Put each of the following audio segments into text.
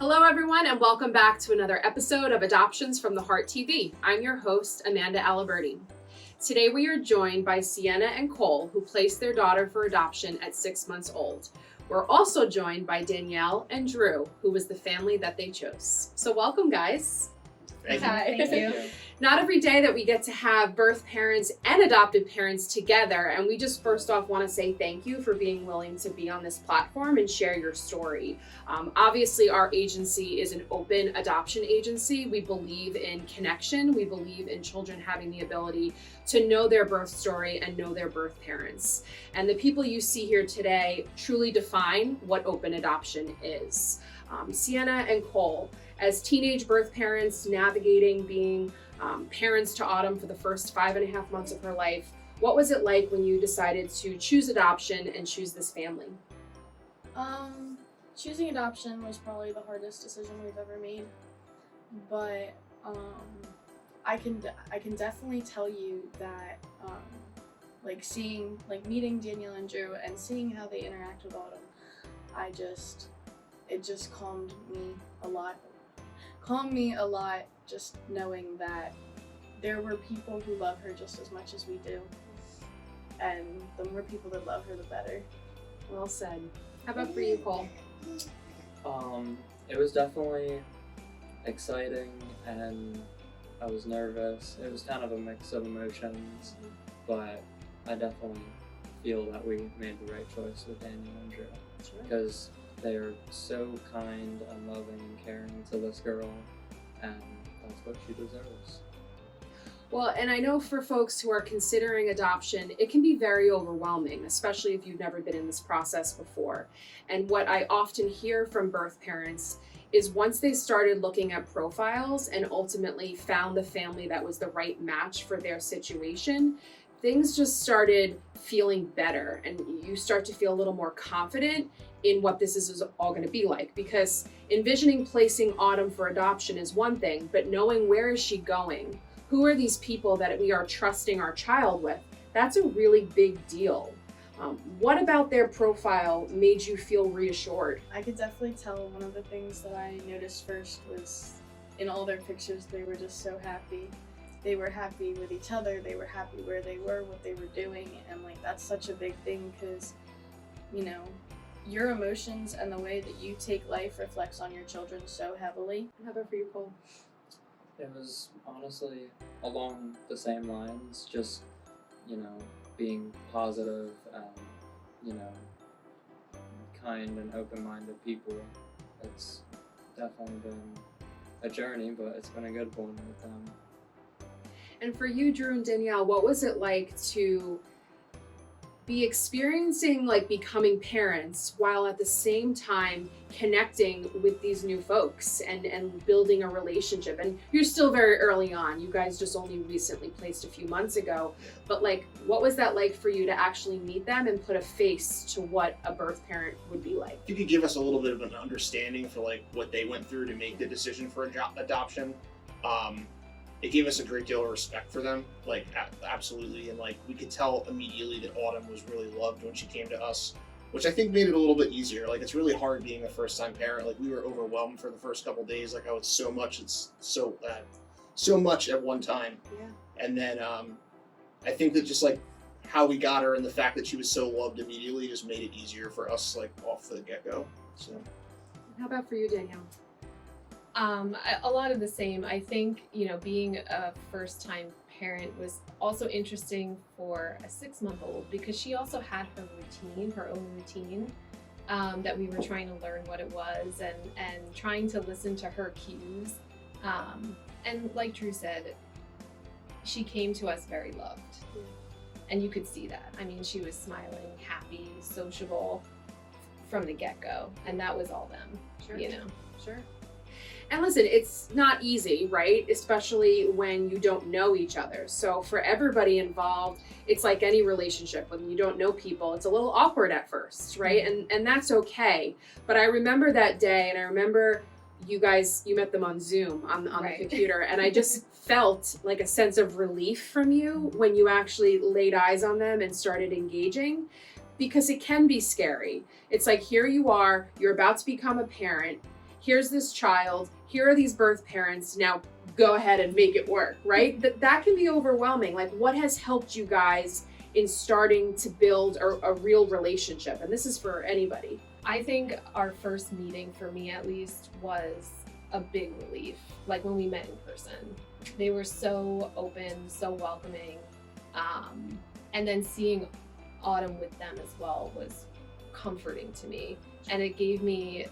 Hello everyone and welcome back to another episode of Adoptions from the Heart TV. I'm your host, Amanda Aliberti. Today we are joined by Cienna and Cole, who placed their daughter for adoption at 6 months old. We're also joined by Danielle and Drew, who was the family that they chose. So welcome, guys. Hi. Thank you. Not every day that we get to have birth parents and adopted parents together, and we just first off want to say thank you for being willing to be on this platform and share your story. Obviously, our agency is an open adoption agency. We believe in connection. We believe in children having the ability to know their birth story and know their birth parents. And the people you see here today truly define what open adoption is. Cienna and Cole, as teenage birth parents navigating being parents to Autumn for the first 5.5 months of her life, what was it like when you decided to choose adoption and choose this family? Choosing adoption was probably the hardest decision we've ever made, but I can definitely tell you that meeting Danielle and Drew and seeing how they interact with Autumn, it just calmed me a lot just knowing that there were people who love her just as much as we do, and the more people that love her, the better. Well said. How about for you, Cole? It was definitely exciting and I was nervous. It was kind of a mix of emotions, but I definitely feel that we made the right choice with Danielle and Drew, because they are so kind and loving and caring to this girl, and that's what she deserves. Well, and I know for folks who are considering adoption, it can be very overwhelming, especially if you've never been in this process before. And what I often hear from birth parents is once they started looking at profiles and ultimately found the family that was the right match for their situation, things just started feeling better, and you start to feel a little more confident in what this is all going to be like, because envisioning placing Autumn for adoption is one thing, but knowing where is she going, who are these people that we are trusting our child with, that's a really big deal. What about their profile made you feel reassured? I could definitely tell one of the things that I noticed first was in all their pictures, they were just so happy. They were happy with each other, they were happy where they were, what they were doing, and that's such a big thing, because, your emotions and the way that you take life reflects on your children so heavily. How about for you, Cole? It was honestly along the same lines, just, being positive and, kind and open-minded people. It's definitely been a journey, but it's been a good one with them. And for you, Drew and Danielle, what was it like to be experiencing becoming parents while at the same time connecting with these new folks and building a relationship? And you're still very early on. You guys just only recently placed a few months ago. But what was that like for you to actually meet them and put a face to what a birth parent would be like? If you could give us a little bit of an understanding for what they went through to make the decision for adoption. It gave us a great deal of respect for them, absolutely, and we could tell immediately that Autumn was really loved when she came to us, which I think made it a little bit easier. It's really hard being a first-time parent. We were overwhelmed for the first couple days. I was so much, it's so much at one time. Yeah. And then I think that just how we got her and the fact that she was so loved immediately just made it easier for us off the get-go. So. How about for you, Danielle? A lot of the same. I think, being a first-time parent was also interesting for a 6-month-old, because she also had her own routine, that we were trying to learn what it was and trying to listen to her cues. And like Drew said, she came to us very loved. Yeah. And you could see that. I mean, she was smiling, happy, sociable from the get-go, and that was all them. Sure. Sure. And listen, it's not easy, right? Especially when you don't know each other. So for everybody involved, it's like any relationship. When you don't know people, it's a little awkward at first, right? And that's okay. But I remember that day, and I remember you met them on Zoom on the computer, and I just felt a sense of relief from you when you actually laid eyes on them and started engaging, because it can be scary. It's here you are, you're about to become a parent. here's this child, here are these birth parents, now go ahead and make it work, right? That can be overwhelming. Like, what has helped you guys in starting to build a real relationship? And this is for anybody. I think our first meeting, for me at least, was a big relief. Like when we met in person, they were so open, so welcoming. And then seeing Autumn with them as well was comforting to me. And it gave me,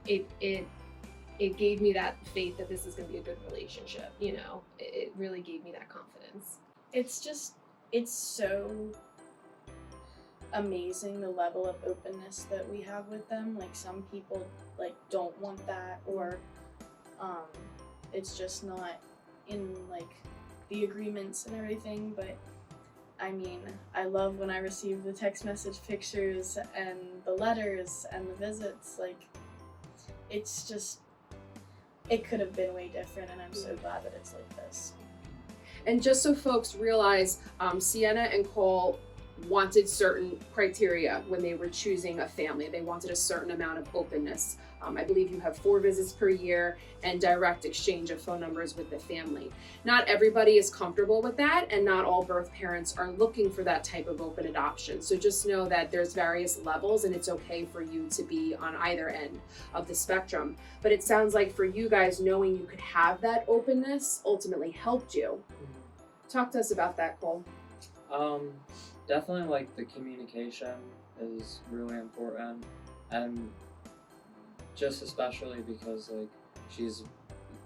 it gave me that faith that this is going to be a good relationship. You know, it really gave me that confidence. It's so amazing the level of openness that we have with them. Like, some people like don't want that, or it's just not in like the agreements and everything. But I mean, I love when I receive the text message pictures and the letters and the visits. Like, it's just, it could have been way different, and I'm so glad that it's like this. And just so folks realize, Cienna and Cole wanted certain criteria when they were choosing a family. They wanted a certain amount of openness. I believe you have 4 visits per year and direct exchange of phone numbers with the family. Not everybody is comfortable with that, and not all birth parents are looking for that type of open adoption. So just know that there's various levels, and it's okay for you to be on either end of the spectrum. But it sounds like for you guys, knowing you could have that openness ultimately helped you. Talk to us about that, Cole. Definitely, like, the communication is really important, and just especially because, like, she's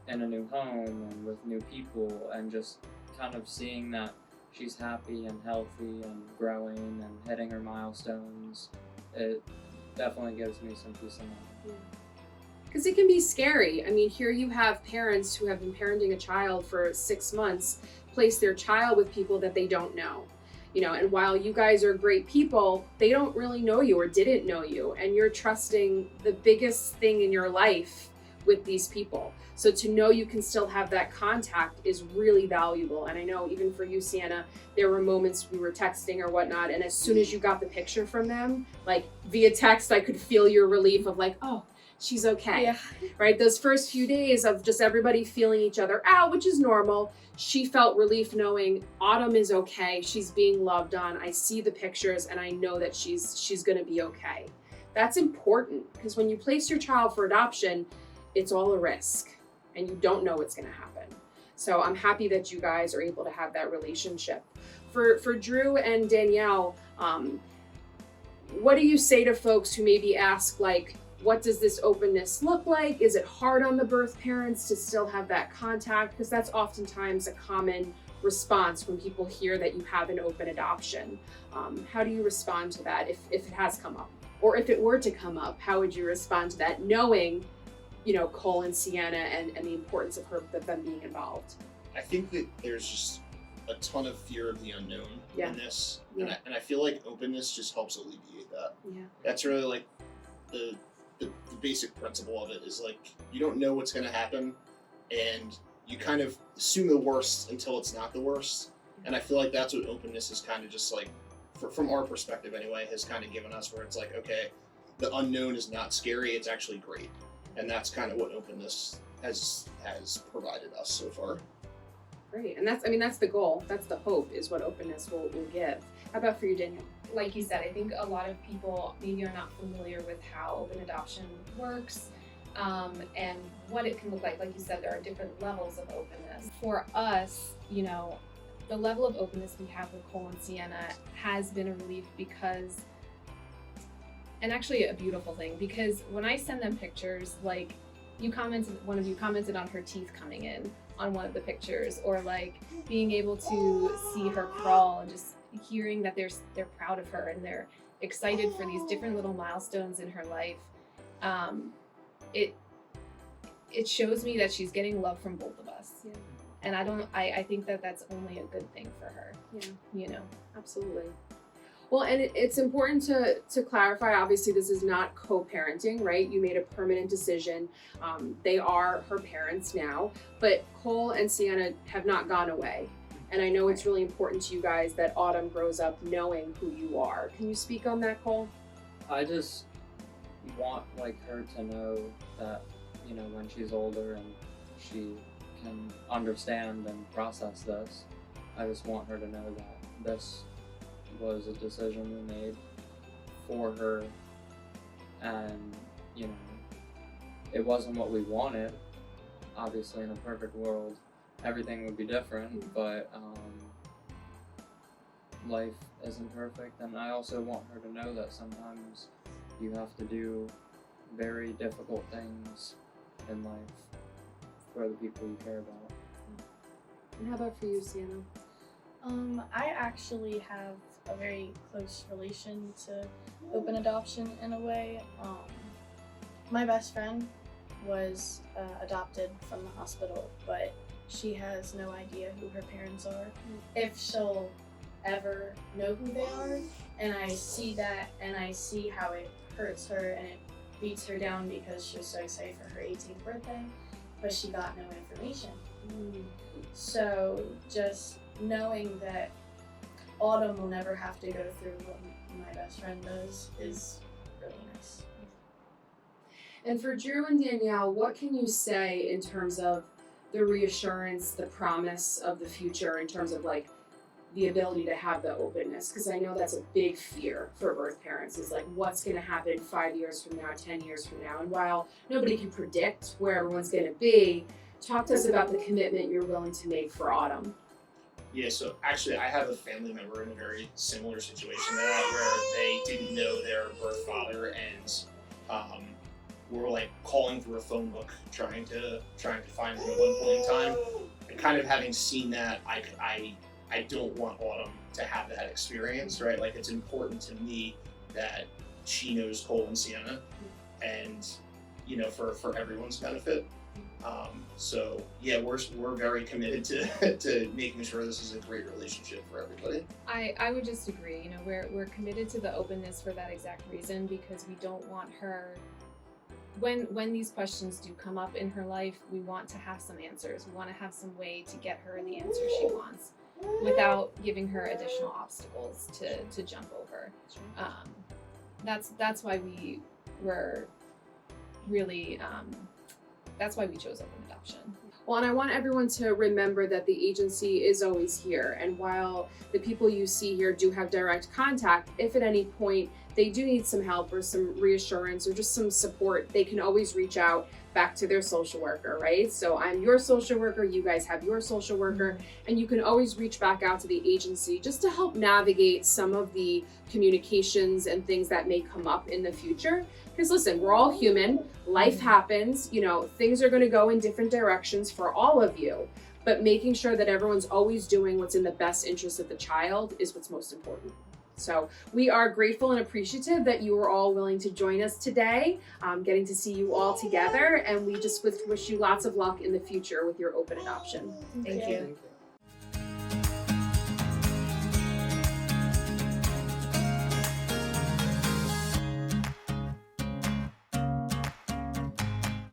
in a new home and with new people, and just kind of seeing that she's happy and healthy and growing and hitting her milestones, it definitely gives me some peace of mind. Because it can be scary. I mean, here you have parents who have been parenting a child for 6 months place their child with people that they don't know. You know, and while you guys are great people, they don't really know you or didn't know you, and you're trusting the biggest thing in your life with these people. So to know you can still have that contact is really valuable. And I know even for you, Cienna, there were moments we were texting or whatnot, and as soon as you got the picture from them, like via text, I could feel your relief of like, oh, she's okay. Yeah. Right? Those first few days of just everybody feeling each other out, which is normal. She felt relief knowing Autumn is okay. She's being loved on. I see the pictures and I know that she's going to be okay. That's important, because when you place your child for adoption, it's all a risk and you don't know what's going to happen. So I'm happy that you guys are able to have that relationship. For Drew and Danielle, what do you say to folks who maybe ask, like, what does this openness look like? Is it hard on the birth parents to still have that contact? Because that's oftentimes a common response when people hear that you have an open adoption. How do you respond to that if it has come up? Or if it were to come up, how would you respond to that, knowing, you know, Cole and Cienna and the importance of them being involved? I think that there's just a ton of fear of the unknown in this. Yeah. And I feel like openness just helps alleviate that. Yeah. That's really like the basic principle of it is, like, you don't know what's going to happen, and you kind of assume the worst until it's not the worst. And I feel like that's what openness is kind of just like, from our perspective anyway, has kind of given us, where it's like, okay, the unknown is not scary, it's actually great. And that's kind of what openness has provided us so far. Great. And that's the goal. That's the hope, is what openness will give. How about for you, Danielle? Like you said, I think a lot of people maybe are not familiar with how open adoption works, and what it can look like. Like you said, there are different levels of openness. For us, you know, the level of openness we have with Cole and Cienna has been a relief, because, and actually a beautiful thing, because when I send them pictures, like one of you commented on her teeth coming in on one of the pictures, or like being able to see her crawl and just hearing that they're proud of her and they're excited for these different little milestones in her life. It shows me that she's getting love from both of us. Yeah. And I think that that's only a good thing for her. Yeah. You know. Absolutely. Well, and it's important to clarify, obviously this is not co-parenting, right? You made a permanent decision. They are her parents now, but Cole and Cienna have not gone away. And I know it's really important to you guys that Autumn grows up knowing who you are. Can you speak on that, Cole? I just want like her to know that, you know, when she's older and she can understand and process this, I just want her to know that this was a decision we made for her, and you know, it wasn't what we wanted. Obviously, in a perfect world, everything would be different, but life isn't perfect, and I also want her to know that sometimes you have to do very difficult things in life for the people you care about. And how about for you, Cienna? I actually have a very close relation to open adoption in a way. My best friend was adopted from the hospital, but she has no idea who her parents are, if she'll ever know who they are. And I see that, and I see how it hurts her and it beats her down because she was so excited for her 18th birthday, but she got no information. So just knowing that Autumn will never have to go through what my best friend does is really nice. And for Drew and Danielle, what can you say in terms of the reassurance, the promise of the future, in terms of like the ability to have the openness? Because I know that's a big fear for birth parents, is like what's going to happen 5 years from now, 10 years from now. And while nobody can predict where everyone's going to be, talk to us about the commitment you're willing to make for Autumn. Yeah, so actually I have a family member in a very similar situation to that, where they didn't know their birth father, and were like calling through a phone book trying to find him at one point in time. And kind of having seen that, I don't want Autumn to have that experience, right? Like, it's important to me that she knows Cole and Cienna, and you know, for everyone's benefit. So yeah, we're very committed to making sure this is a great relationship for everybody. I would just agree. You know, we're committed to the openness for that exact reason, because we don't want her, when these questions do come up in her life, we want to have some answers. We want to have some way to get her the answer she wants without giving her additional obstacles to jump over. That's why we were really that's why we chose open adoption. Well, and I want everyone to remember that the agency is always here. And while the people you see here do have direct contact, if at any point they do need some help or some reassurance or just some support, they can always reach out back to their social worker, right? So I'm your social worker, you guys have your social worker, and you can always reach back out to the agency just to help navigate some of the communications and things that may come up in the future. Because listen, we're all human, life happens, you know, things are gonna go in different directions for all of you, but making sure that everyone's always doing what's in the best interest of the child is what's most important. So we are grateful and appreciative that you were all willing to join us today, getting to see you all together, and we just wish you lots of luck in the future with your open adoption. Thank you. Thank you.